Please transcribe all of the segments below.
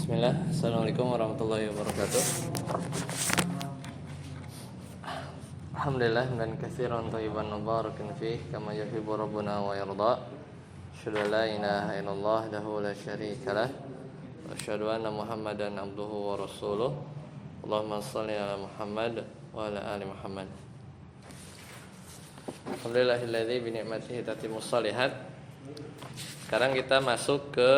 Bismillah, Assalamualaikum warahmatullahi wabarakatuh. Alhamdulillah dan katsiran thayyiban mubarakan fih kama yuhibbu rabbuna wa yarda. Asyhadu an la ilaha illallah wahdahu la syarika lah wa asyhadu anna Muhammadan abduhu wa rasuluh. Allahumma shalli ala Muhammad wa ala ali Muhammad. Alhamdulillahilladzi bi ni'matihi tatimmus shalihat. Sekarang kita masuk ke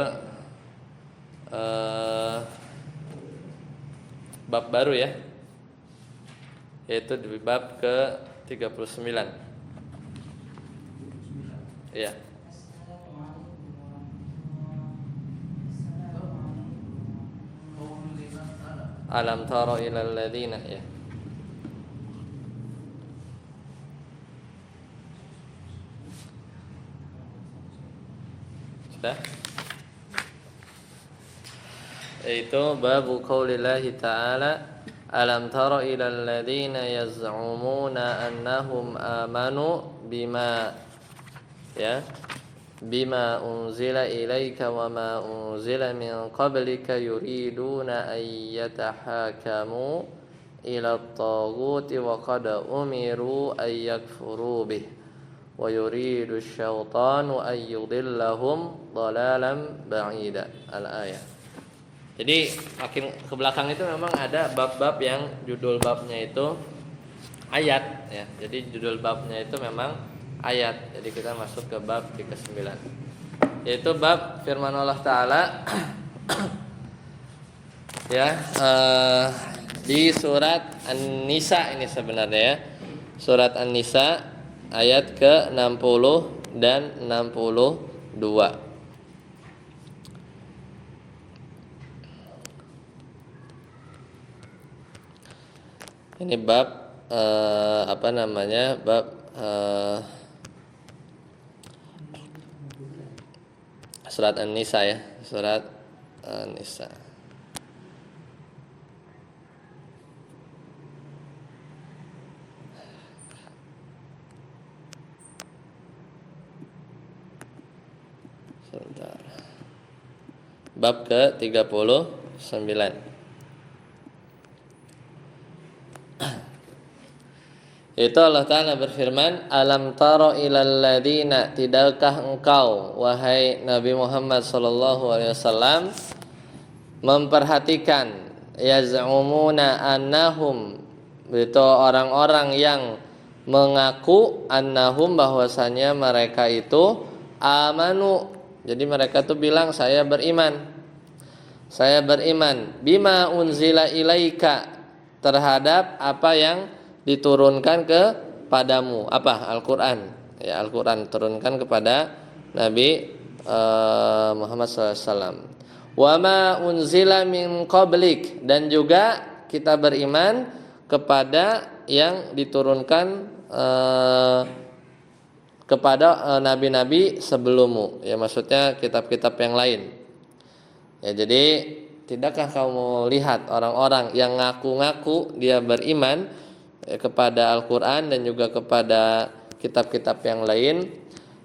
bab baru ya, yaitu di bab ke-39. Iya. Alam tara ilal ladzina ya. Sudah? Yaitu babu qaulillahi ta'ala alam tara ilal ladzina yaz'umuna annahum amanu bima unzila ilaika wa ma unzila min qablika yuriduna an yatahakamu ila at-taghuti wa qad umiru an yakfuru bih wa yuridu asy-syaitanu an yudillahum dhalalan ba'ida. Al-ayah. Jadi makin ke belakang itu memang ada bab-bab yang judul babnya itu ayat ya. Jadi judul babnya itu memang ayat. Jadi kita masuk ke bab ke-9. Yaitu bab firman Allah Ta'ala ya, di surat An-Nisa ini sebenarnya ya. Surat An-Nisa ayat ke-60 dan 62. Ini bab bab surat An-Nisa ya, surat An-Nisa. Sebentar. Bab ke-39. Itu Allah Ta'ala berfirman, alam taro ilal ladina, tidakkah engkau wahai Nabi Muhammad SAW memperhatikan yaz'umuna annahum, itu orang-orang yang mengaku annahum, bahwasanya mereka itu amanu, jadi mereka tuh bilang saya beriman bima unzila ilaika, terhadap apa yang diturunkan kepadamu, apa? Al-Quran ya, Al-Quran turunkan kepada Nabi Muhammad SAW. Wa ma unzila min qablik, dan juga kita beriman kepada yang diturunkan kepada nabi-nabi sebelummu ya, maksudnya kitab-kitab yang lain ya. Jadi tidakkah kamu lihat orang-orang yang ngaku-ngaku dia beriman kepada Al-Quran dan juga kepada kitab-kitab yang lain,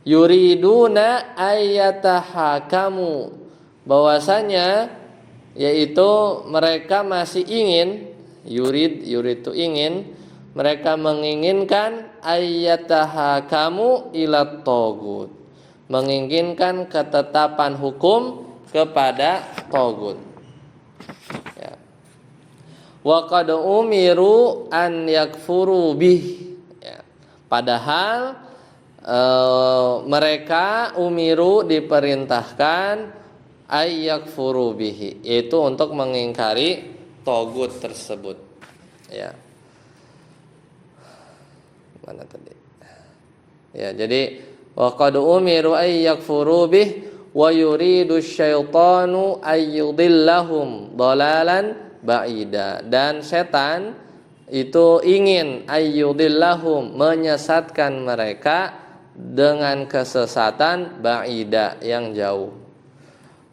yuriduna ayyatahakamu, bahwasanya yaitu mereka masih ingin, yurid itu ingin, mereka menginginkan ayyatahakamu ila tagut, menginginkan ketetapan hukum kepada tagut. Wa qad umiru an yakfuru bih ya. Padahal mereka umiru diperintahkan ay yakfuru bihi, yaitu untuk mengingkari tagut tersebut ya. Mana tadi ya, jadi wa qad umiru ay yakfuru bih wa yuridu syaitanu ay yudillahum dhalalan ba'ida, dan setan itu ingin ayyudillahum, menyesatkan mereka dengan kesesatan ba'ida, yang jauh.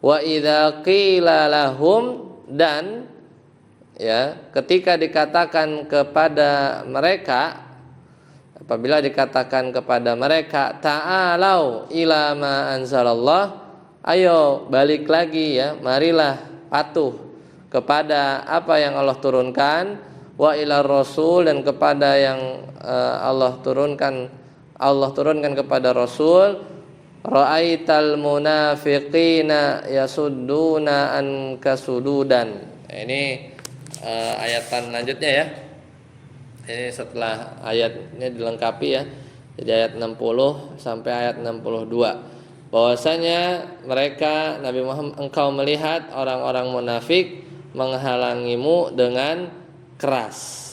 Wa idza qila lahum, dan ya ketika dikatakan kepada mereka, apabila dikatakan kepada mereka ta'alau ila ma anzalallah, ayo balik lagi ya, marilah patuh kepada apa yang Allah turunkan, wa ila rasul, dan kepada yang Allah turunkan kepada Rasul. Ra'aital munafiqina yasudduna anka sududan. Ini ayatan lanjutnya ya. Ini setelah ayatnya dilengkapi ya. Jadi ayat 60 sampai ayat 62. Bahwasanya mereka, Nabi Muhammad, engkau melihat orang-orang munafik menghalangimu dengan keras.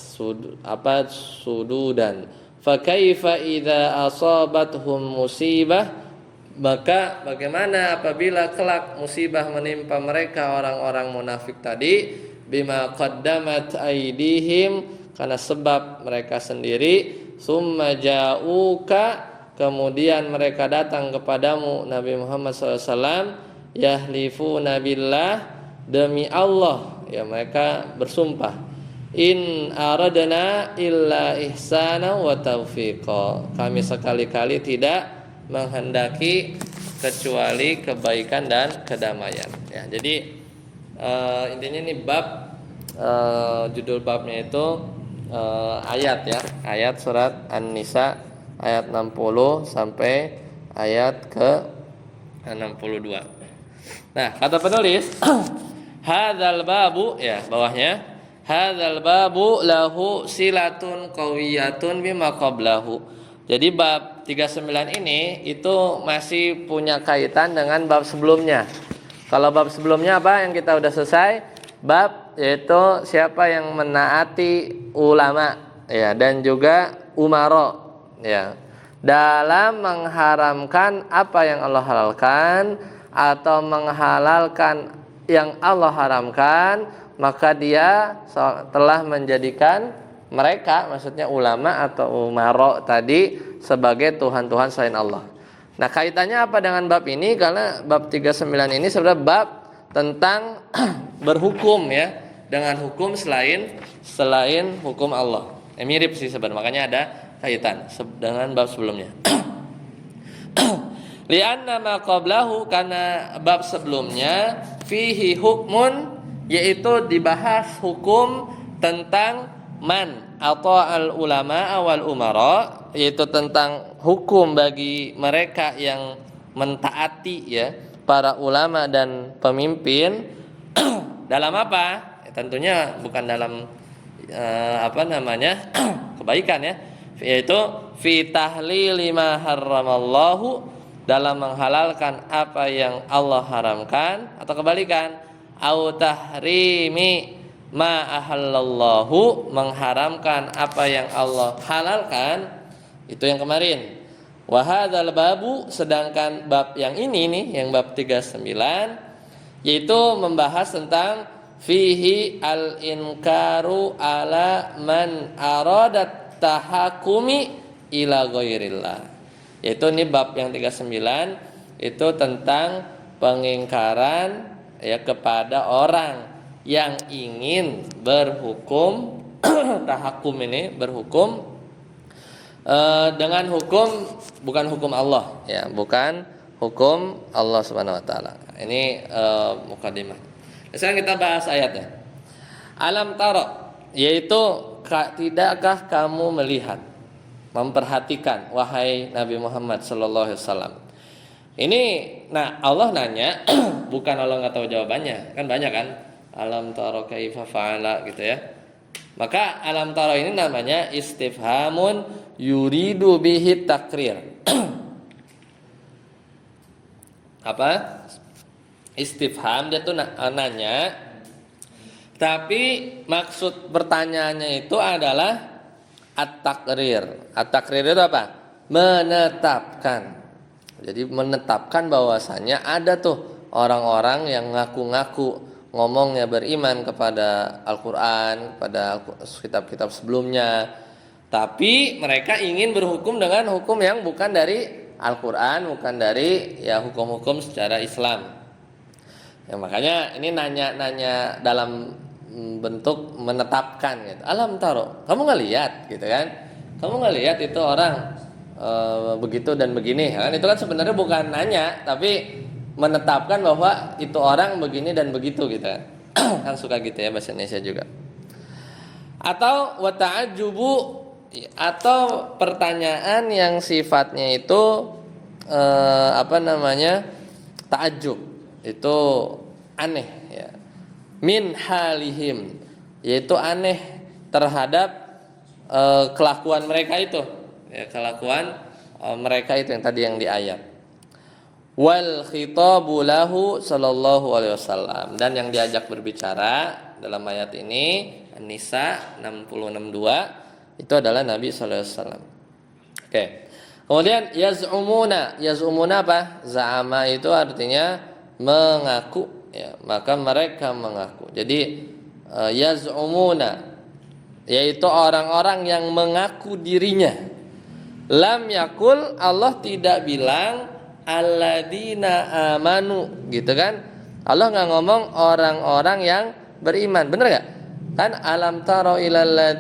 Sududan. Fa kaifa idza asabathum musibah, maka bagaimana apabila kelak musibah menimpa mereka orang-orang munafik tadi, bima qaddamat aydihim, karena sebab mereka sendiri, summa ja'uka, kemudian mereka datang kepadamu Nabi Muhammad SAW, yahlifuna billah, demi Allah, ya mereka bersumpah, in aradna illa ihsana wa taufiqa, kami sekali-kali tidak menghendaki kecuali kebaikan dan kedamaian. Ya, jadi intinya ini bab, judul babnya itu ayat ya, ayat surat An-Nisa ayat 60 sampai ayat ke 62. Nah, kata penulis hadzal babu, ya bawahnya, hadzal babu lahu silatun qawiyatun bima qablahu. Jadi bab 39 ini itu masih punya kaitan dengan bab sebelumnya. Kalau bab sebelumnya apa yang kita udah selesai? Bab yaitu siapa yang menaati ulama ya, dan juga umara ya, dalam mengharamkan apa yang Allah halalkan atau menghalalkan yang Allah haramkan, maka dia telah menjadikan mereka, maksudnya ulama atau umara tadi, sebagai tuhan-tuhan selain Allah. Nah, kaitannya apa dengan bab ini? Karena bab 39 ini sebenarnya bab tentang berhukum ya, dengan hukum selain hukum Allah. Mirip sih sebenarnya, makanya ada kaitan dengan bab sebelumnya. Lianna ma qablahu, karena bab sebelumnya fihi hukmun, yaitu dibahas hukum tentang man atau al ulama awal umara, yaitu tentang hukum bagi mereka yang mentaati ya para ulama dan pemimpin. Dalam apa? Tentunya bukan dalam kebaikan ya, yaitu fi tahlili ma harramallahu, dalam menghalalkan apa yang Allah haramkan, atau kebalikan, au tahrimi ma ahallallahu, mengharamkan apa yang Allah halalkan. Itu yang kemarin. Wa hadzal babu, sedangkan bab yang ini nih, yang bab 39, yaitu membahas tentang fihi al-inkaru ala man aradat tahakumi ila ghairillah. Yaitu ini bab yang 39 itu tentang pengingkaran ya kepada orang yang ingin berhukum tahakum, ini berhukum dengan hukum bukan hukum Allah ya, bukan hukum Allah Subhanahu wa taala. Ini mukadimah. Sekarang kita bahas ayatnya. Alam tara, yaitu tidakkah kamu melihat, memperhatikan wahai Nabi Muhammad sallallahu alaihi wasallam. Ini nah Allah nanya bukan Allah nggak tahu jawabannya, kan banyak kan, alam tara kaifa fa'ala gitu ya. Maka alam tara ini namanya istifhamun yuridu bihi takrir. Apa? Istifham, dia tuh nanya, tapi maksud pertanyaannya itu adalah at-takrir. At-takrir itu apa? Menetapkan. Jadi menetapkan bahwasannya ada tuh orang-orang yang ngaku-ngaku ngomongnya beriman kepada Al-Quran, kepada kitab-kitab sebelumnya, tapi mereka ingin berhukum dengan hukum yang bukan dari Al-Quran, bukan dari ya hukum-hukum secara Islam. Ya, makanya ini nanya dalam bentuk menetapkan gitu. Alam taro, kamu nggak lihat gitu kan? Kamu nggak lihat itu orang begitu dan begini kan? Itu kan sebenarnya bukan nanya, tapi menetapkan bahwa itu orang begini dan begitu gitu. Kan suka gitu ya bahasa Indonesia juga. Atau wa ta'ajjubu, atau pertanyaan yang sifatnya itu ta'ajjub, itu aneh ya. Min halihim, yaitu aneh terhadap kelakuan mereka itu ya, kelakuan mereka itu yang tadi yang di ayat. Wal khitabu lahu sallallahu alaihi wasallam, dan yang diajak berbicara dalam ayat ini An-Nisa 60-62 itu adalah Nabi sallallahu alaihi wasallam. Oke. Kemudian yaz'umuna apa? Za'ama itu artinya mengaku ya, maka mereka mengaku. Jadi yaz'umuna yaitu orang-orang yang mengaku dirinya. Lam yakul, Allah tidak bilang alladzina amanu gitu kan. Allah nggak ngomong orang-orang yang beriman, bener nggak? Kan alam taro ilal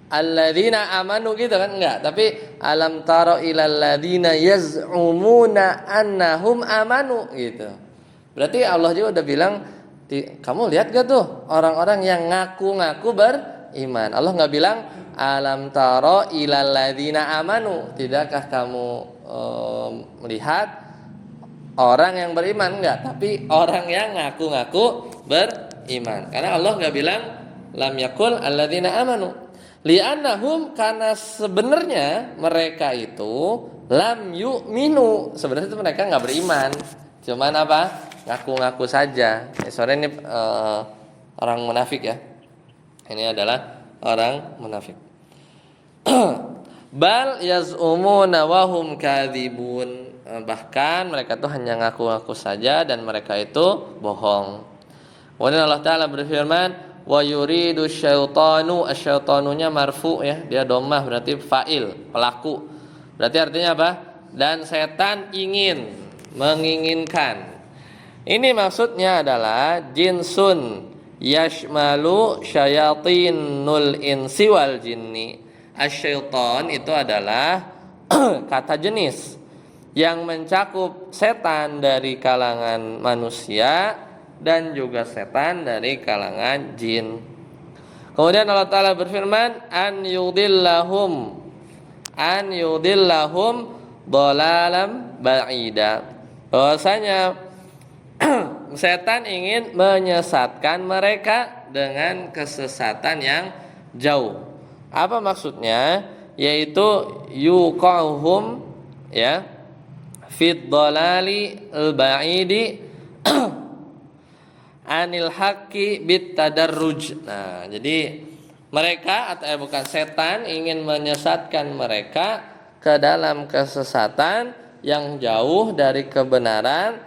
alladzina amanu gitu kan, enggak, tapi alam taro ilal ladzina yaz'umuna annahum amanu gitu. Berarti Allah juga udah bilang, kamu lihat gak tuh orang-orang yang ngaku-ngaku beriman. Allah nggak bilang alam taro ilal ladzina amanu, tidakkah kamu melihat orang yang beriman? Enggak, tapi orang yang ngaku-ngaku beriman. Karena Allah nggak bilang lam yakul alladzina amanu, li'annahum, karena sebenarnya mereka itu lam yu'minu, sebenarnya itu mereka nggak beriman, cuman apa, ngaku-ngaku saja. Sore ini orang munafik ya, ini adalah orang munafik. Bal yaz'umuna wa hum kadzibun, bahkan mereka itu hanya ngaku-ngaku saja dan mereka itu bohong. Kemudian Allah Ta'ala berfirman, wa yuridu syaitanu, asyaitanunya marfu ya, dia dhammah berarti fa'il, pelaku. Berarti artinya apa? Dan setan ingin, menginginkan. Ini maksudnya adalah jinsun yashmalu syayatinul insi wal jinni. Asyaiton itu adalah kata jenis yang mencakup setan dari kalangan manusia dan juga setan dari kalangan jin. Kemudian Allah Ta'ala berfirman, an yudillahum dhalalam ba'ida, bahwasanya setan ingin menyesatkan mereka dengan kesesatan yang jauh. Apa maksudnya? Yaitu yuqahum ya fid dhalali al-ba'idi anil haqqi bit tadarruj. Nah, jadi mereka atau bukan, setan ingin menyesatkan mereka ke dalam kesesatan yang jauh dari kebenaran,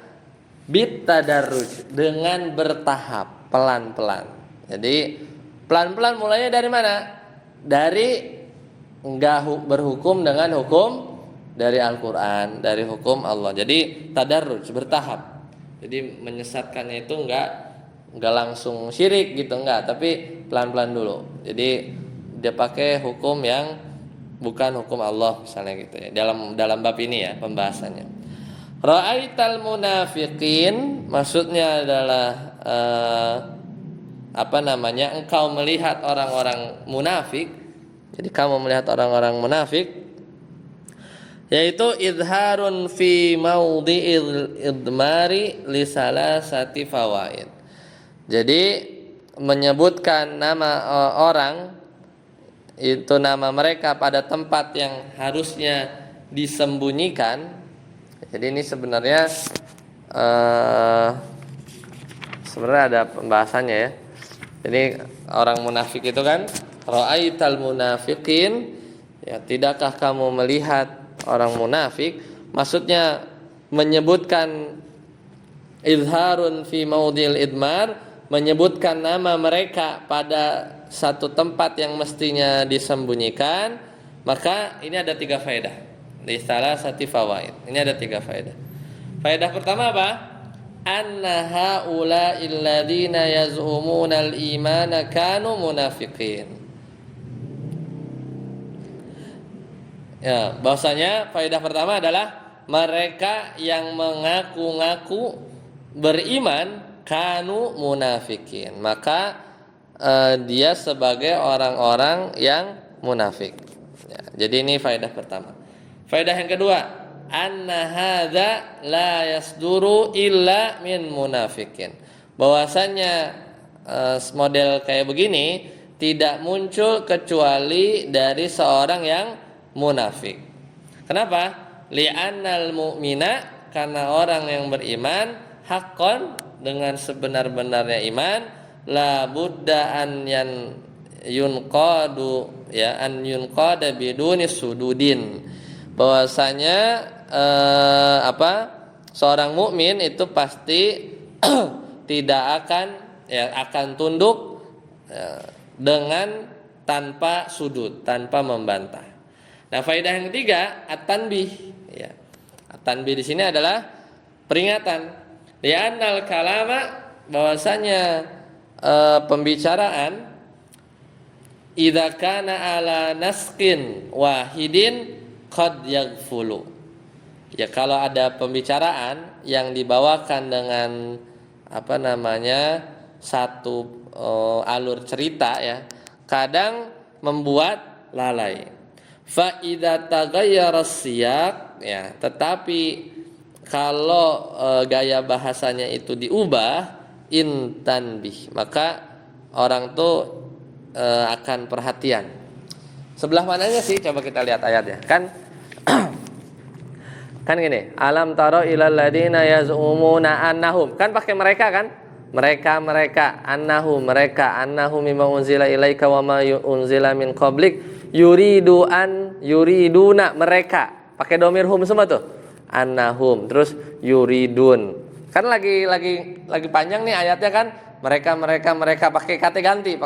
bit tadarruj, dengan bertahap, pelan-pelan. Jadi pelan-pelan mulainya dari mana? Dari enggak berhukum dengan hukum dari Al-Qur'an, dari hukum Allah. Jadi tadarruj, bertahap. Jadi menyesatkannya itu enggak langsung syirik gitu, enggak, tapi pelan-pelan dulu. Jadi dia pakai hukum yang bukan hukum Allah misalnya gitu ya. Dalam bab ini ya pembahasannya. Ra'aital munafiqin, maksudnya adalah engkau melihat orang-orang munafik. Jadi kamu melihat orang-orang munafik, yaitu idharun fi maudhi'il idmari li salasati fawaid. Jadi menyebutkan nama orang itu, nama mereka pada tempat yang harusnya disembunyikan. Jadi ini sebenarnya ada pembahasannya ya. Jadi orang munafik itu kan, ra'aital munafiqin, ya, tidakkah kamu melihat orang munafik? Maksudnya menyebutkan izharun fi maudil idmar, menyebutkan nama mereka pada satu tempat yang mestinya disembunyikan. Maka ini ada 3 faedah. Di salah satu fawaid. Ini ada 3 faedah. Faedah pertama apa? Anna haula illadzina yaz'umuna al-imana kanu munafiqin. Ya, bahwasanya faedah pertama adalah mereka yang mengaku-ngaku beriman kanu munafikin, maka dia sebagai orang-orang yang munafik. Ya, jadi ini faedah pertama. Faedah yang kedua, anna hadza la yasduru illa min munafikin. Bahwasanya model kayak begini tidak muncul kecuali dari seorang yang munafik. Kenapa? Li'annal mu'mina, karena orang yang beriman haqqan, dengan sebenar-benarnya iman, la budda an yunqadu biduni sududin. Bahwasanya seorang mukmin itu pasti tidak akan tunduk dengan tanpa sudut, tanpa membantah. Nah, faedah yang ketiga, at-tanbih. Ya. At-tanbih di sini adalah peringatan. Li'annal kalama, bahwasanya pembicaraan idza kana ala nasqin wahidin qad yaghfulu. Ya, kalau ada pembicaraan yang dibawakan dengan satu alur cerita, ya, kadang membuat lalai. Fa idza taghayyara siyaq, ya, tetapi kalau gaya bahasanya itu diubah, intanbih, maka orang tuh akan perhatian. Sebelah mananya sih? Coba kita lihat ayatnya. Kan gini, alam taro ilal ladina yaz'umuna annahum. Kan pakai mereka kan? Mereka annahum mimma unzila ilaika wa ma unzila min qablik yuriduna, mereka. Pakai domir hum semua tuh. Annahum, terus yuridun. Kan lagi panjang nih ayatnya kan? Mereka pakai kata ganti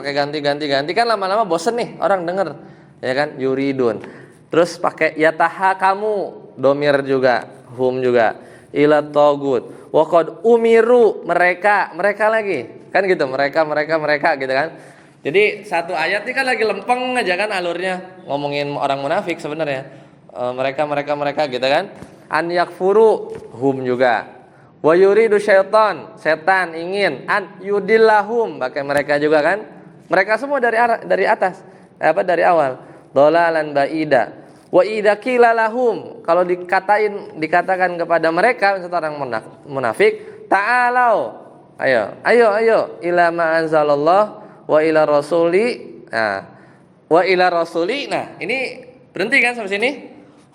kan lama-lama bosen nih orang denger. Ya kan? Yuridun. Terus pakai yataha kamu, domir juga, hum juga. Ila togut. Wa qad umiru, mereka lagi. Kan gitu, mereka gitu kan. Jadi satu ayat ini kan lagi lempeng aja kan alurnya, ngomongin orang munafik sebenarnya. Mereka gitu kan. An yakfuru, hum juga. Wa yuridu syaitan, setan ingin an yudillahum, pakai mereka juga kan. Mereka semua dari atas, dari awal. Dhalalan ba'ida. Wa idza qila lahum, kalau dikatakan kepada mereka orang munafik, ta'alau, ayo ila ma anzalallah wa ila rasuli. Wa ila rasuli. Nah, ini berhenti kan sampai sini?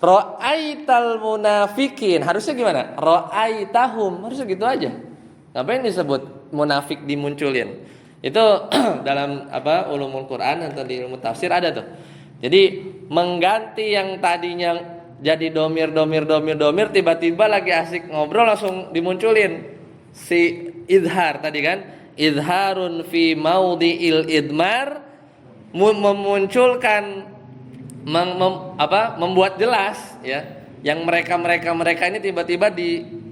Ra'aital munafikin, harusnya gimana? Ra'aitahum, harusnya gitu aja. Ngapain disebut munafik dimunculin? Itu dalam ulumul Quran atau di ilmu tafsir ada tuh. Jadi mengganti yang tadinya jadi domir, tiba-tiba lagi asik ngobrol langsung dimunculin si idhar tadi kan? Idharun fi maudhi'il idmar, memunculkan membuat jelas, ya, yang mereka ini tiba-tiba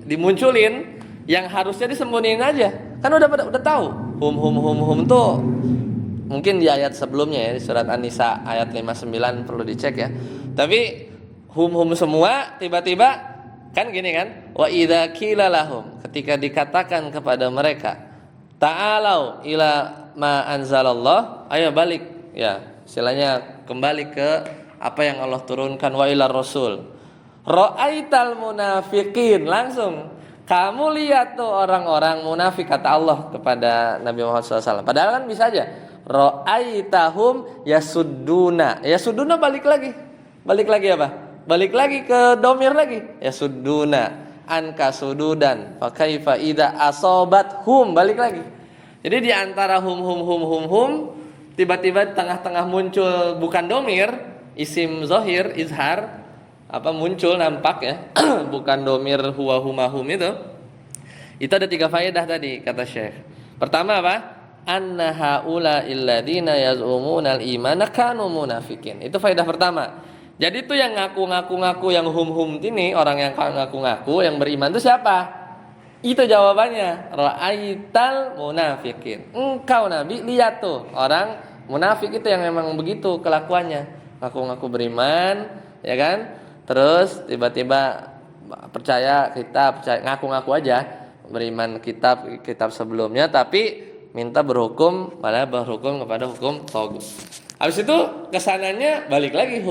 dimunculin yang harusnya disembunyiin aja. Kan udah tahu. Hum tuh mungkin di ayat sebelumnya, ya, di surat An-Nisa ayat 59 perlu dicek, ya. Tapi hum semua tiba-tiba kan gini kan? Wa idza qila lahum, ketika dikatakan kepada mereka, ta'alau ila ma anzalallah, ayo balik, ya, istilahnya kembali ke apa yang Allah turunkan, wa ila rasul. Ra'aital munafiqin, langsung kamu lihat tuh orang-orang munafik, kata Allah kepada Nabi Muhammad SAW. Padahal kan bisa aja ra'aitahum yasudduna. Yasudduna balik lagi apa? Balik lagi ke domir lagi. Yasudduna anka sududan fa kaifa idza asobat hum, balik lagi. Jadi di antara hum tiba-tiba tengah-tengah muncul bukan domir, isim zohir, izhar, muncul nampak, ya. Bukan domir huwa huma hum itu ada 3 faedah tadi kata Syekh. Pertama apa? Anna haula illadina yaz'umuna al-imana kanu munafikin. Itu faedah pertama. Jadi itu yang ngaku-ngaku yang hum ini, orang yang ngaku-ngaku yang beriman itu siapa? Itu jawabannya. Ra'aital munafikin. Engkau Nabi lihat tuh orang munafik itu yang memang begitu kelakuannya. Ngaku-ngaku beriman, ya kan? Terus tiba-tiba percaya kitab, percaya ngaku-ngaku aja beriman kitab sebelumnya, tapi minta berhukum kepada hukum tagut. Habis itu kesananya balik lagi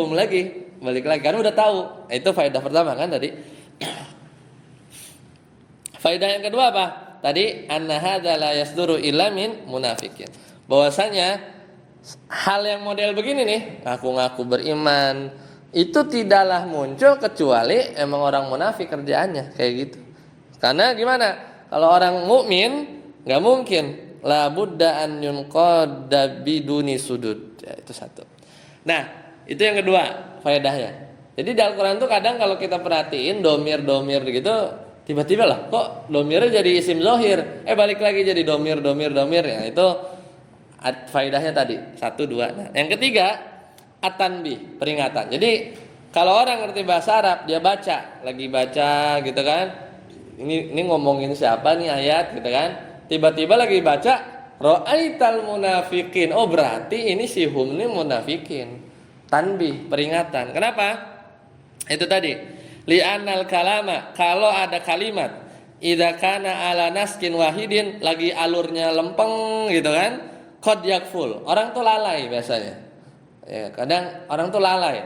karena udah tahu. Itu faedah pertama kan tadi. Faedah yang kedua apa? Tadi anna hadza la yasduru illa min munafikin. Bahwasanya hal yang model begini nih, ngaku-ngaku beriman, itu tidaklah muncul kecuali emang orang munafik kerjaannya kayak gitu. Karena gimana? Kalau orang mukmin nggak mungkin la budda an yunqada biduni sudud. Ya, itu satu. Nah, itu yang kedua faedahnya. Jadi di Al-Qur'an tuh kadang kalau kita perhatiin domir gitu, tiba-tiba lah kok domirnya jadi isim zohir, balik lagi jadi domir ya. Itu faedahnya tadi 1, 2. Nah, yang ketiga at-tanbih, peringatan. Jadi kalau orang ngerti bahasa Arab, dia lagi baca gitu kan. Ini ngomongin siapa nih ayat gitu kan. Tiba-tiba lagi baca ra'aital munafiqin. Oh, berarti ini si hum ini munafikin. Tanbih, peringatan. Kenapa? Itu tadi. Li'annal kalama, kalau ada kalimat idza kana ala naskin wahidin, lagi alurnya lempeng gitu kan, qad yakful. Orang tuh lalai biasanya. Ya, kadang orang tuh lalai.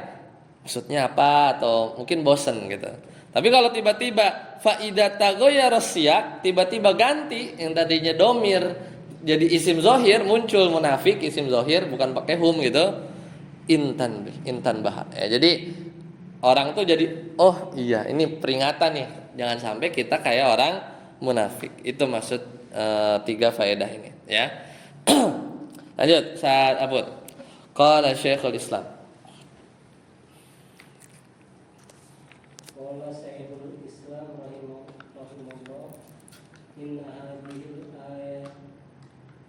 Maksudnya apa atau mungkin bosen gitu. Tapi kalau tiba-tiba fa idza taghayyara siyaq, tiba-tiba ganti yang tadinya domir jadi isim zohir, muncul munafik isim zohir bukan pakai hum gitu. Intan bah. Ya, jadi orang tuh jadi oh iya ini peringatan nih, jangan sampai kita kayak orang munafik. Itu maksud 3 faedah ini ya. Lanjut saat Abud. Qala Syekhul Islam. Qala Syekhul Islam rahimahullah inna hadhil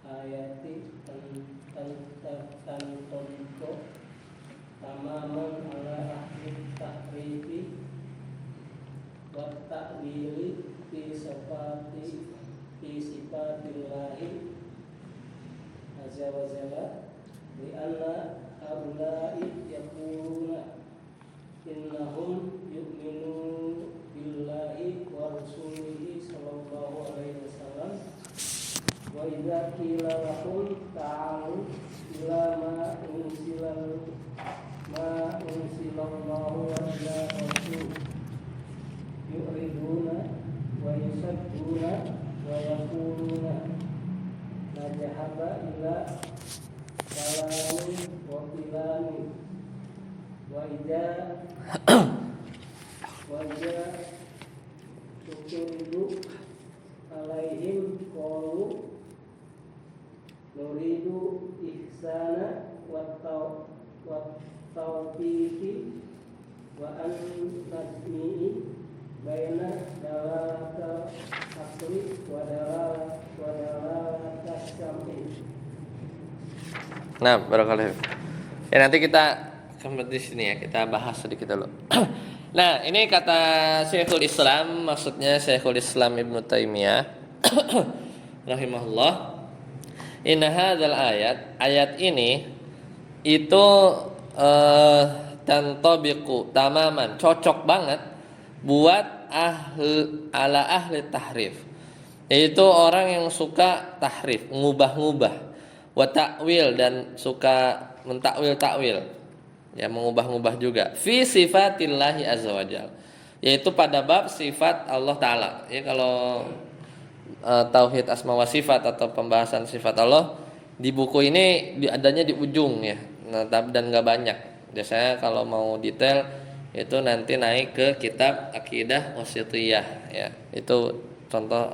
ayati tantabiqu tamaman ala ahli tahrifi wa ta'wili fi sifatillahi azza wa jalla li anna haula'i yaquluna innahum yu'minu billahi wa rasulihi sallallahu alaihi wasallam wa idza qila lahum ta'alu ila ma unsilallahu wa ila rasul yu'riduna wa yusadduna wa yaquluna najahaba ila kalami wa kilami wa idza tuqridu alaihim qalu nuridu ihsana wa tawfiqi wa an najmi'i baina dalalata asri wa dalalata syam'i. Nah, barakallahu. Ya nanti kita kembali di sini ya, kita bahas sedikit dulu. Nah, ini kata Syekhul Islam, maksudnya Syekhul Islam Ibnu Taimiyah rahimahullah. Inna hadzal ayat ini itu tantabiqu tamaman, cocok banget buat ahli tahrif. Yaitu orang yang suka tahrif, ngubah-ngubah, wa ta'wil, dan suka mentakwil-takwil. Ya, mengubah-ubah juga. Fi sifatillahi azza wajal. Yaitu pada bab sifat Allah taala. Ya, kalau tauhid asma wa sifat atau pembahasan sifat Allah di buku ini adanya di ujung ya. Nah, dan enggak banyak. Biasanya kalau mau detail itu nanti naik ke kitab Aqidah Wasithiyah ya. Itu contoh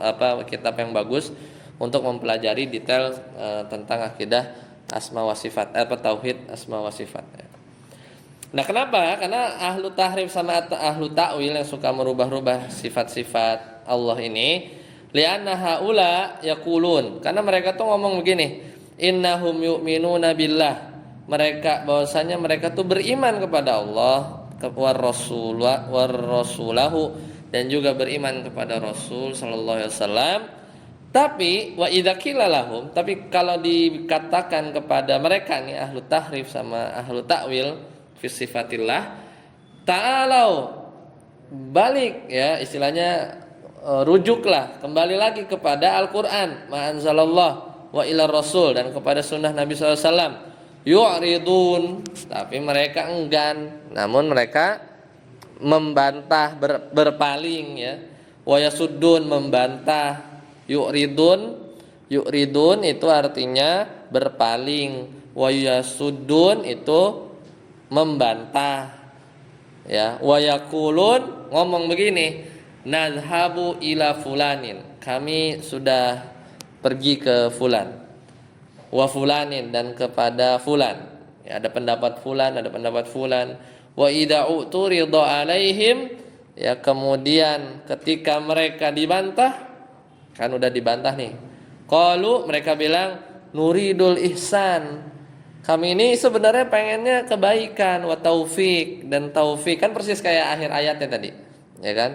kitab yang bagus untuk mempelajari detail tentang akidah asma wa sifat tauhid asma wa sifat ya. Nah, kenapa? Karena ahlu tahrif sama ahlu ta'wil yang suka merubah-rubah sifat-sifat Allah ini, li'anna haula yaqulun, karena mereka tuh ngomong begini, innahum yu'minuna billah, mereka bahwasanya mereka tuh beriman kepada Allah, war rasulahu, dan juga beriman kepada Rasul sallallahu alaihi wasallam. Tapi wa idza qila lahum, tapi kalau dikatakan kepada mereka nih ahlu tahrif sama ahlu ta'wil fi sifatillah, ta'alau balik ya, istilahnya rujuklah kembali lagi kepada Al-Qur'an, ma anzalallah wa ila rasul, dan kepada sunnah Nabi SAW. Yu'ridun, tapi mereka enggan, namun mereka membantah, berpaling ya. Wa yasuddun, membantah. Yu'ridun itu artinya berpaling. Wa yasuddun itu membantah ya. Wa yaqulun, ngomong begini, nadhabu ila fulanin, kami sudah pergi ke fulan. Wa fulanin, dan kepada fulan ya, ada pendapat fulan, ada pendapat fulan. Wa idza uturida alaihim, ya kemudian ketika mereka dibantah, kan udah dibantah nih, qalu, mereka bilang, nuridul ihsan, kami ini sebenarnya pengennya kebaikan, wa taufik, dan taufik, kan persis kayak akhir ayatnya tadi ya kan.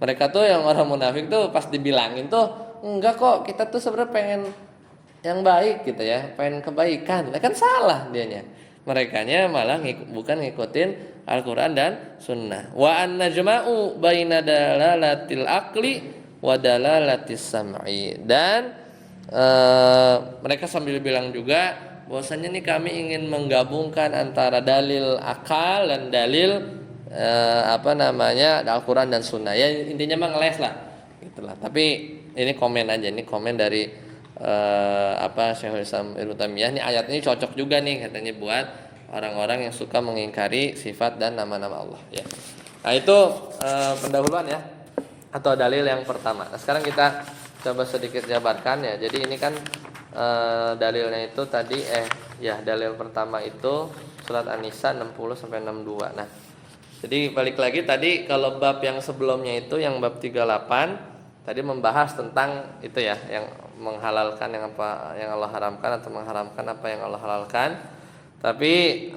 Mereka tuh yang orang munafik tuh pas dibilangin tuh, enggak kok, kita tuh sebenarnya pengen yang baik gitu ya, pengen kebaikan. Kan salah dianya. Merekanya malah bukan ngikutin Al-Qur'an dan Sunnah. Wa an najma'u baina dalalatil aqli wa dalalatis sam'i. Dan mereka sambil bilang juga bahwasanya nih kami ingin menggabungkan antara dalil akal dan dalil Al-Qur'an dan Sunnah. Ya intinya mah ngeles lah. Gitulah. Tapi ini komen aja, ini komen dari Syekhul Islam Ibnu Taimiyah. Ini ayat ini cocok juga nih katanya buat orang-orang yang suka mengingkari sifat dan nama-nama Allah ya. Nah itu pendahuluan ya, atau dalil yang pertama. Nah sekarang kita coba sedikit jabarkan ya. Jadi ini kan dalilnya itu tadi dalil pertama itu surat An-Nisa 60 sampai 62. Nah, jadi balik lagi tadi, kalau bab yang sebelumnya itu yang bab 38 tadi membahas tentang itu ya, yang menghalalkan yang apa yang Allah haramkan, atau mengharamkan apa yang Allah halalkan. Tapi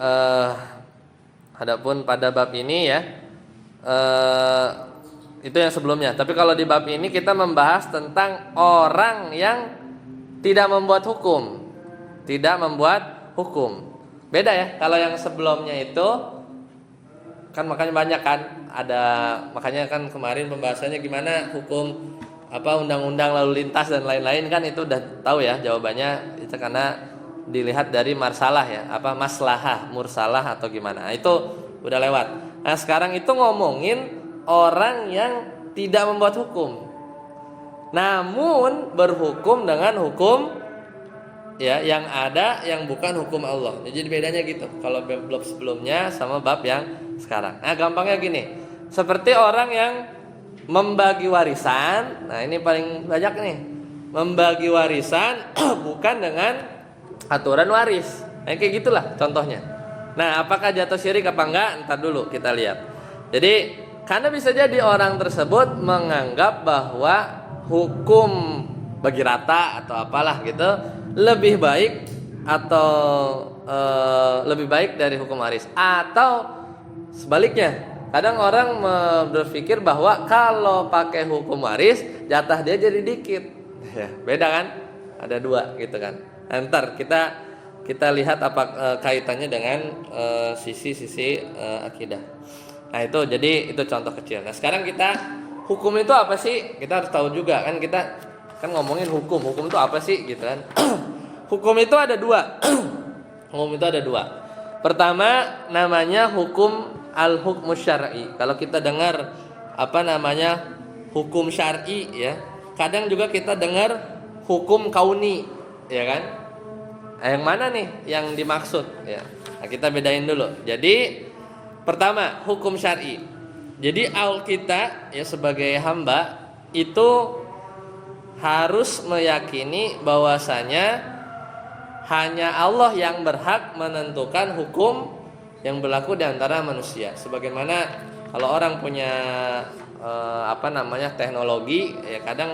adapun pada bab ini ya, itu yang sebelumnya. Tapi kalau di bab ini kita membahas tentang orang yang tidak membuat hukum, beda ya. Kalau yang sebelumnya itu kan makanya banyak kan, makanya kan kemarin pembahasannya gimana hukum undang-undang lalu lintas dan lain-lain, kan itu udah tahu ya jawabannya. Itu karena dilihat dari marsalah ya, maslahah, mursalah atau gimana. Itu udah lewat. Nah, sekarang itu ngomongin orang yang tidak membuat hukum, namun berhukum dengan hukum ya yang ada, yang bukan hukum Allah. Jadi bedanya gitu kalau bab sebelumnya sama bab yang sekarang. Nah, gampangnya gini. Seperti orang yang membagi warisan. Nah, ini paling banyak nih. Membagi warisan bukan dengan aturan waris. Nah, kayak gitulah contohnya. Nah, apakah jatuh syirik apa enggak? Ntar dulu kita lihat. Jadi, karena bisa jadi orang tersebut menganggap bahwa hukum bagi rata atau apalah gitu lebih baik, atau lebih baik dari hukum waris, atau sebaliknya. Kadang orang berpikir bahwa kalau pakai hukum waris jatah dia jadi dikit. Ya, beda kan? Ada dua gitu kan. Ntar kita lihat apa kaitannya dengan sisi-sisi akidah. Nah, itu contoh kecil. Nah, sekarang hukum itu apa sih? Kita harus tahu juga kan, kita kan ngomongin hukum. Hukum itu apa sih gitu kan? Hukum itu ada dua. Hukum itu ada dua. Pertama namanya hukum al-hukmu syar'i. Kalau kita dengar hukum syar'i ya, kadang juga kita dengar hukum kauni, ya kan? Yang mana nih yang dimaksud ya? Nah, kita bedain dulu. Jadi pertama hukum syar'i. Jadi kita ya sebagai hamba itu harus meyakini bahwasanya hanya Allah yang berhak menentukan hukum yang berlaku di antara manusia. Sebagaimana kalau orang punya teknologi, ya kadang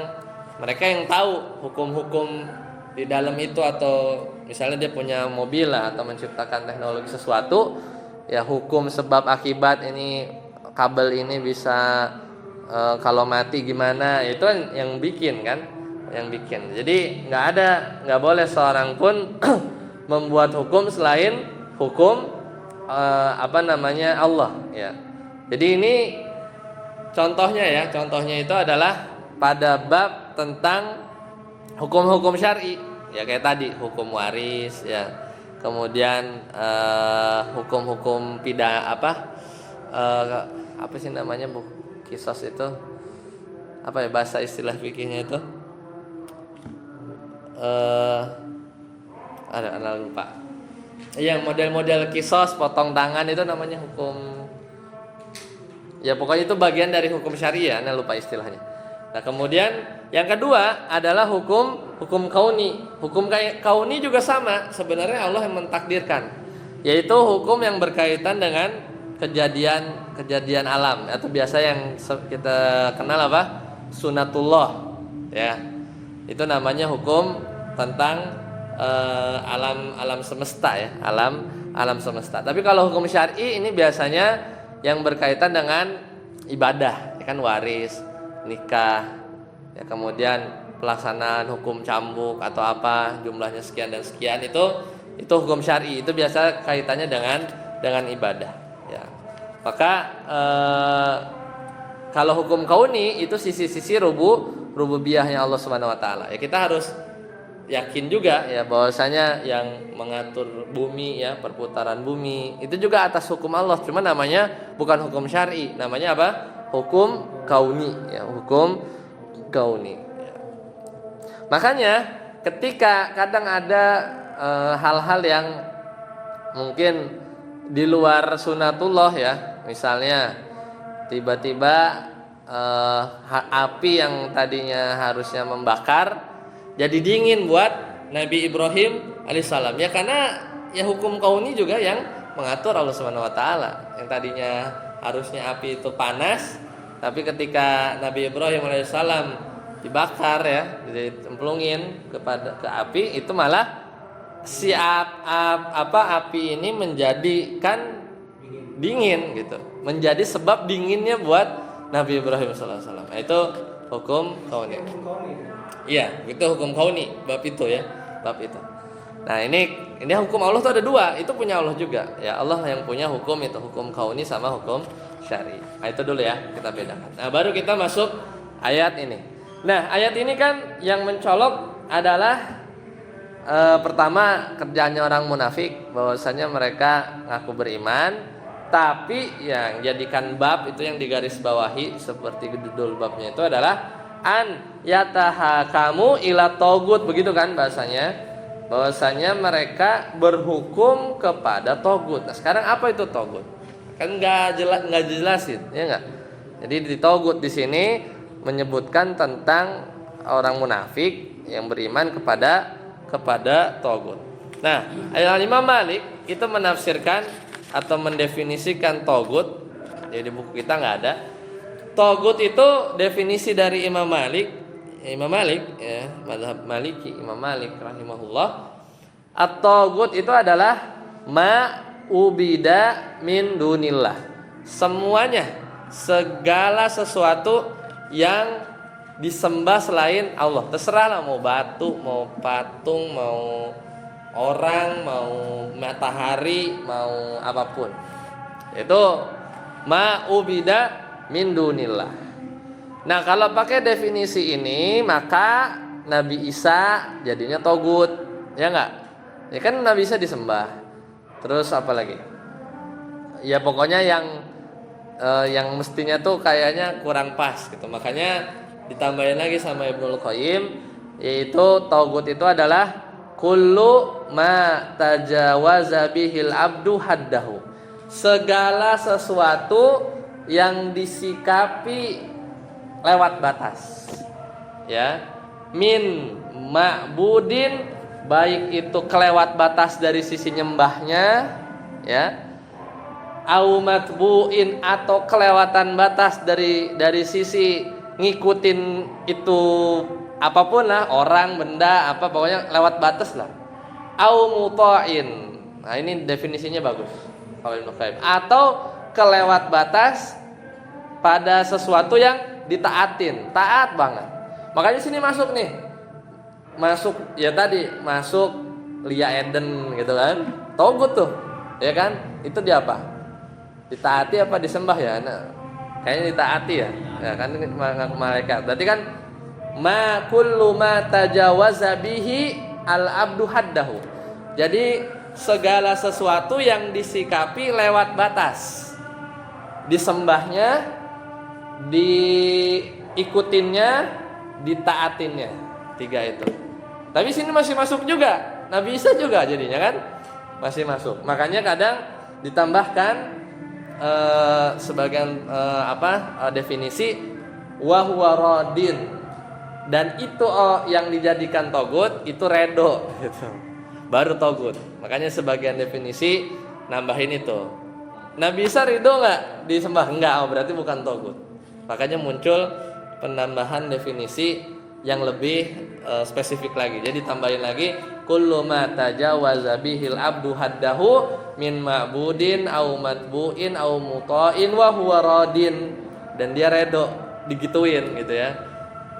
mereka yang tahu hukum-hukum di dalam itu, atau misalnya dia punya mobil lah, atau menciptakan teknologi sesuatu, ya hukum sebab akibat, ini kabel ini bisa kalau mati gimana, itu kan yang bikin kan, Jadi nggak boleh seorang pun membuat hukum selain hukum Allah ya. Jadi ini contohnya itu adalah pada bab tentang hukum-hukum syar'i. Ya kayak tadi hukum waris ya. Kemudian hukum-hukum apa sih namanya kisos itu? Apa ya bahasa istilah fikihnya itu? Ada lupa. Yang model-model kisos potong tangan itu namanya hukum. Ya pokoknya itu bagian dari hukum syariah, lupa istilahnya. Nah kemudian yang kedua adalah hukum kauni. Hukum kauni juga sama, sebenarnya Allah yang mentakdirkan, yaitu hukum yang berkaitan dengan kejadian alam atau biasa yang kita kenal apa? Sunatullah. Ya, itu namanya hukum tentang alam semesta ya, alam semesta. Tapi kalau hukum syar'i ini biasanya yang berkaitan dengan ibadah, ya kan waris, nikah, ya kemudian pelaksanaan hukum cambuk atau apa jumlahnya sekian dan sekian itu hukum syar'i, itu biasa kaitannya dengan ibadah. Ya, maka kalau hukum kauni itu sisi-sisi rububiyahnya Allah Subhanahu Wa Taala. Ya kita harus yakin juga ya bahwasanya yang mengatur bumi ya perputaran bumi itu juga atas hukum Allah, cuma namanya bukan hukum syar'i, namanya apa? Hukum kauni ya, hukum kauni ya. Makanya ketika kadang ada hal-hal yang mungkin di luar sunatullah ya, misalnya tiba-tiba api yang tadinya harusnya membakar jadi dingin buat Nabi Ibrahim alaihissalam ya, karena ya hukum kauni juga yang mengatur Allah Subhanahu Wa Taala. Yang tadinya harusnya api itu panas, tapi ketika Nabi Ibrahim alaihissalam dibakar ya, dicemplungin ke api, itu malah si api ini menjadikan dingin gitu, menjadi sebab dinginnya buat Nabi Ibrahim sallallahu alaihi wasallam. Itu hukum kauni. Iya, itu hukum kauni, bab itu ya, bab itu. Nah, ini hukum Allah tuh ada dua, itu punya Allah juga. Ya, Allah yang punya hukum itu, hukum kauni sama hukum syar'i. Nah, itu dulu ya, kita bedakan. Nah, baru kita masuk ayat ini. Nah, ayat ini kan yang mencolok adalah pertama kerjaannya orang munafik, bahwasanya mereka ngaku beriman, tapi yang jadikan bab itu yang digarisbawahi seperti judul babnya itu adalah an yatahakamu ila togut, begitu kan bahasanya, bahwasanya mereka berhukum kepada togut. Nah sekarang apa itu togut? Kan nggak jelasin ya nggak. Jadi di togut di sini menyebutkan tentang orang munafik yang beriman kepada togut. Nah Imam Malik itu menafsirkan atau mendefinisikan togut, jadi di buku kita nggak ada. Togut itu definisi dari Imam Malik ya, mazhab Maliki, Imam Malik rahimahullah. At-togut itu adalah ma ubida min dunillah. Semuanya, segala sesuatu yang disembah selain Allah. Terserahlah mau batu, mau patung, mau orang, mau matahari, mau apapun. Itu ma ubida min dunillah. Nah kalau pakai definisi ini maka Nabi Isa jadinya togut, ya enggak? Ya kan Nabi Isa disembah. Terus apa lagi? Ya pokoknya yang mestinya tuh kayaknya kurang pas gitu. Makanya ditambahin lagi sama Ibnul Qayyim, yaitu togut itu adalah kullu ma tajawaza bihil abdu haddahu. Segala sesuatu yang disikapi lewat batas ya, min ma'budin, baik itu kelewat batas dari sisi nyembahnya ya, au matbu'in, atau kelewatan batas dari sisi ngikutin itu apapun lah, orang, benda, apa pokoknya lewat batas lah, au muta'in. Nah ini definisinya bagus kalau Ibnu Qayyim, atau kelewat batas pada sesuatu yang ditaatin, taat banget. Makanya sini masuk ya tadi masuk Lia Eden gitu kan, togut tuh, ya kan? Itu dia apa? Ditaati apa disembah ya? Nah, Kayaknya ditaati ya. Ya kan malaikat. Berarti kan ma kullu ma tajawaza bihi al abdu haddahu. Jadi segala sesuatu yang disikapi lewat batas. Disembahnya, diikutinnya, ditaatinnya. 3 itu. Tapi sini masih masuk juga. Nabi Isa juga jadinya kan masih masuk. Makanya kadang ditambahkan sebagian definisi wa huwa radin, dan itu yang dijadikan togut itu redo gitu. Baru togut. Makanya sebagian definisi nambahin itu. Nabi Isa ridho nggak disembah? Enggak, berarti bukan togut. Makanya muncul penambahan definisi yang lebih spesifik lagi. Jadi tambahin lagi kullu ma tajawaza bihil abdu haddahu min ma'budin au matbu'in au muta'in wa huwa radin, dan dia redo digituin gitu ya.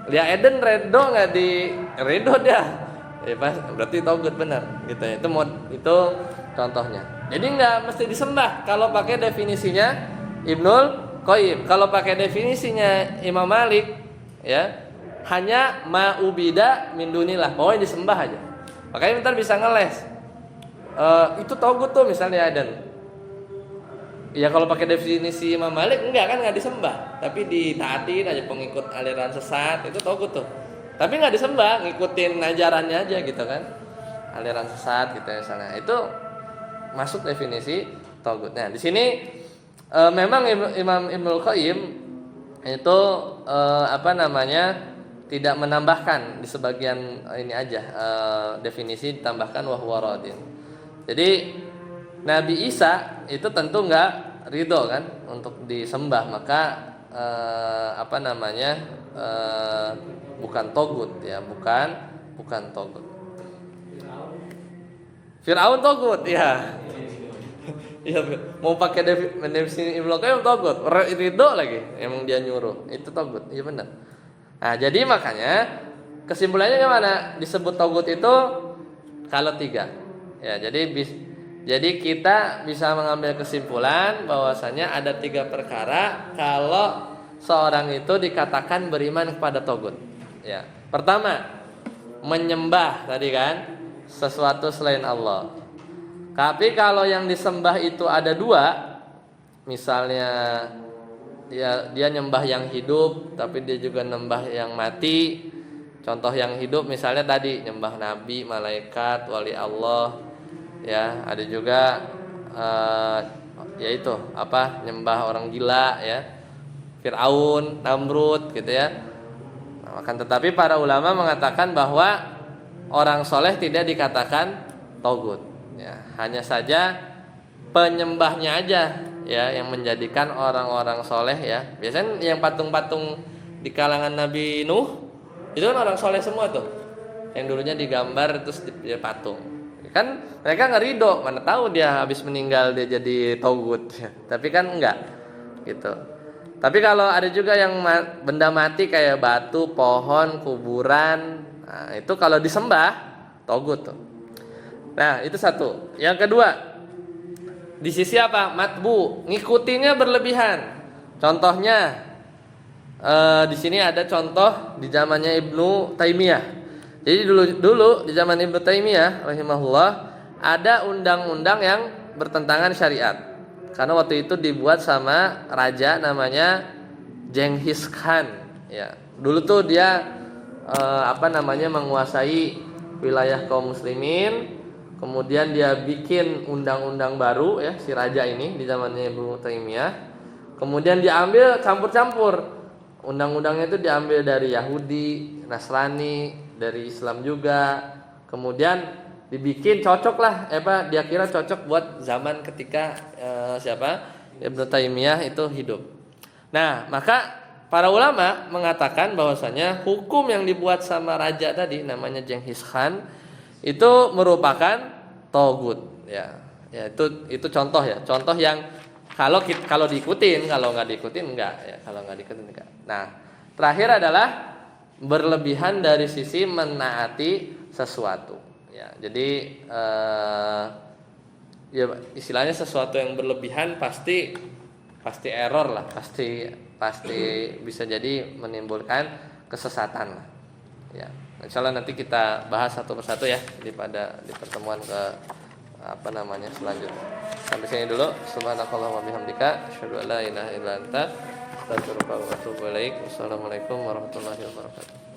Lia Eden redo nggak di redo dia, ya berarti togut benar gitu ya. Itu contohnya. Jadi nggak mesti disembah kalau pakai definisinya Ibnul Qayyim. Kalau pakai definisinya Imam Malik ya, hanya ma'ubida min dunillah, pokoknya disembah aja. Makanya ntar bisa ngeles. Itu togut tuh misalnya Eden. Ya kalau pakai definisi Imam Malik enggak disembah, tapi ditaatin aja pengikut aliran sesat, itu togut tuh. Tapi nggak disembah, ngikutin ajarannya aja gitu kan. Aliran sesat gitu misalnya. Itu masuk definisi togut. Nah, di sini memang Imam Ibnul Qayyim itu tidak menambahkan di sebagian ini aja definisi ditambahkan wa huwa radin. Jadi Nabi Isa itu tentu enggak ridho kan untuk disembah, maka bukan togut ya, bukan togut. Firaun togut ya. Iya, mau pakai definisi Ibnu Qayyim togut, ridho lagi, emang dia nyuruh, itu togut. Iya benar. Nah, jadi makanya kesimpulannya gimana? Disebut togut itu kalau 3. Ya, jadi kita bisa mengambil kesimpulan bahwasanya ada 3 perkara kalau seorang itu dikatakan beriman kepada togut. Ya. Pertama, menyembah tadi kan sesuatu selain Allah. Tapi kalau yang disembah itu ada 2, misalnya dia nyembah yang hidup, tapi dia juga nyembah yang mati. Contoh yang hidup misalnya tadi nyembah nabi, malaikat, wali Allah. Ya, ada juga yaitu nyembah orang gila ya, Fir'aun, Namrud gitu ya. Nah, akan tetapi para ulama mengatakan bahwa orang soleh tidak dikatakan togut ya, hanya saja penyembahnya aja ya yang menjadikan orang-orang soleh ya. Biasanya yang patung-patung di kalangan Nabi Nuh itu kan orang soleh semua tuh, yang dulunya digambar terus dia patung. Kan mereka nggak ridho, mana tahu dia habis meninggal dia jadi togut ya. Tapi kan enggak gitu. Tapi kalau ada juga yang benda mati kayak batu, pohon, kuburan, nah, itu kalau disembah togut tuh. Nah, itu satu. Yang kedua, di sisi apa? Matbu, ngikutinya berlebihan. Contohnya di sini ada contoh di zamannya Ibnu Taimiyah. Jadi dulu di zaman Ibnu Taimiyah rahimahullah ada undang-undang yang bertentangan syariat. Karena waktu itu dibuat sama raja namanya Genghis Khan ya. Dulu tuh dia menguasai wilayah kaum muslimin. Kemudian dia bikin undang-undang baru ya, si raja ini di zamannya Ibnu Taimiyah. Kemudian diambil campur-campur. Undang-undangnya itu diambil dari Yahudi, Nasrani, dari Islam juga. Kemudian dibikin cocok lah, dia kira cocok buat zaman ketika Ibnu Taimiyah itu hidup. Nah, maka para ulama mengatakan bahwasanya hukum yang dibuat sama raja tadi namanya Genghis Khan itu merupakan togut ya. Ya itu contoh ya, contoh yang kalau diikutin, kalau nggak diikutin enggak ya, kalau nggak diikutin enggak. Nah, terakhir adalah berlebihan dari sisi menaati sesuatu ya. Jadi ya istilahnya sesuatu yang berlebihan pasti pasti error lah, pasti bisa jadi menimbulkan kesesatan lah. Ya, insyaallah nanti kita bahas satu persatu ya di pertemuan selanjutnya. Sampai sini dulu. Subhanakallahumma wabihamdika asyhadu an la ilaha illa anta astaghfiruka wa atubu ilaik. Wassalamualaikum warahmatullahi wabarakatuh.